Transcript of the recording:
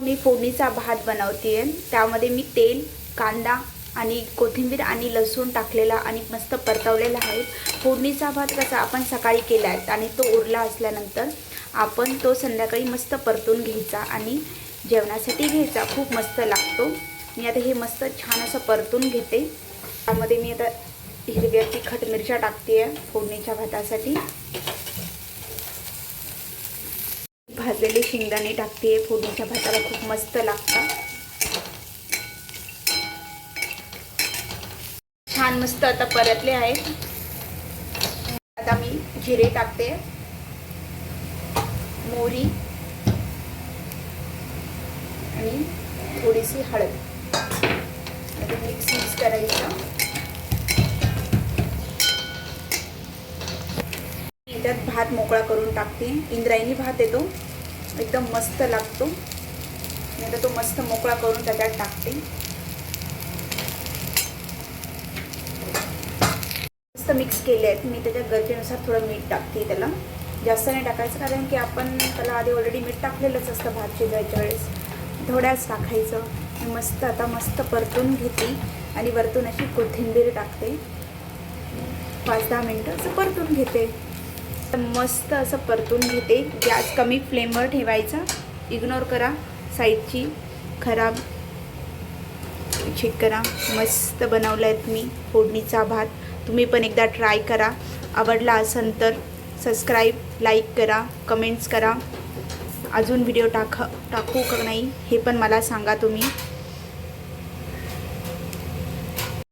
मी फोडणीचा भात बनवते आहे। त्यामध्ये मी तेल, कांदा आणि कोथिंबीर आणि लसूण टाकलेला आणि मस्त परतवलेला आहे। फोडणीचा भात कसा आपण सकाळी केला आहे आणि तो उरला असल्यानंतर आपण तो संध्याकाळी मस्त परतून घ्यायचा आणि जेवणासाठी घ्यायचा। खूप मस्त लागतो। मी आता हे मस्त छान असं परतून घेते। त्यामध्ये मी आता हिरव्या तिखट मिरच्या टाकते आहे फोडणीच्या भातासाठी। भाजलेले शेंगदाणे टाकते आहे, फोडणीच्या भाताला खूप मस्त लागतं। छान मस्त आता परतले आहेत। आता मी जिरे टाकते, मोहरी आणि थोडीशी हळद। आता मिक्स करायचं। त्यात भात मोकळा करून टाकते। इंद्रायणी भात येतो, एकदम मस्त लागतो। मी आता तो मस्त मोकळा करून त्याच्यात टाकते। मस्त मिक्स केले आहेत। मी त्याच्या गरजेनुसार थोडं मीठ टाकते, त्याला जास्त नाही टाकायचं कारण की आपण त्याला आधी ऑलरेडी मीठ टाकलेलंच असतं भात शिजवायच्या वेळेस, थोड्याच टाकायचं। मी मस्त आता मस्त परतून घेते आणि वरतून अशी कोथिंबीर टाकते। 5-10 मिनटं असं परतून घेते। मस्त असं परतून घेते। गॅस कमी फ्लेमवर ठेवायचा, इग्नोर करा साईडची खराब चेक करा। मस्त बनवला आहे मी फोडणीचा भात। तुम्ही पण एकदा ट्राय करा। आवडला असेल तर सबस्क्राईब, लाईक करा, कमेंट्स करा। अजून व्हिडिओ टाकू का नाही हे पण मला सांगा तुम्ही।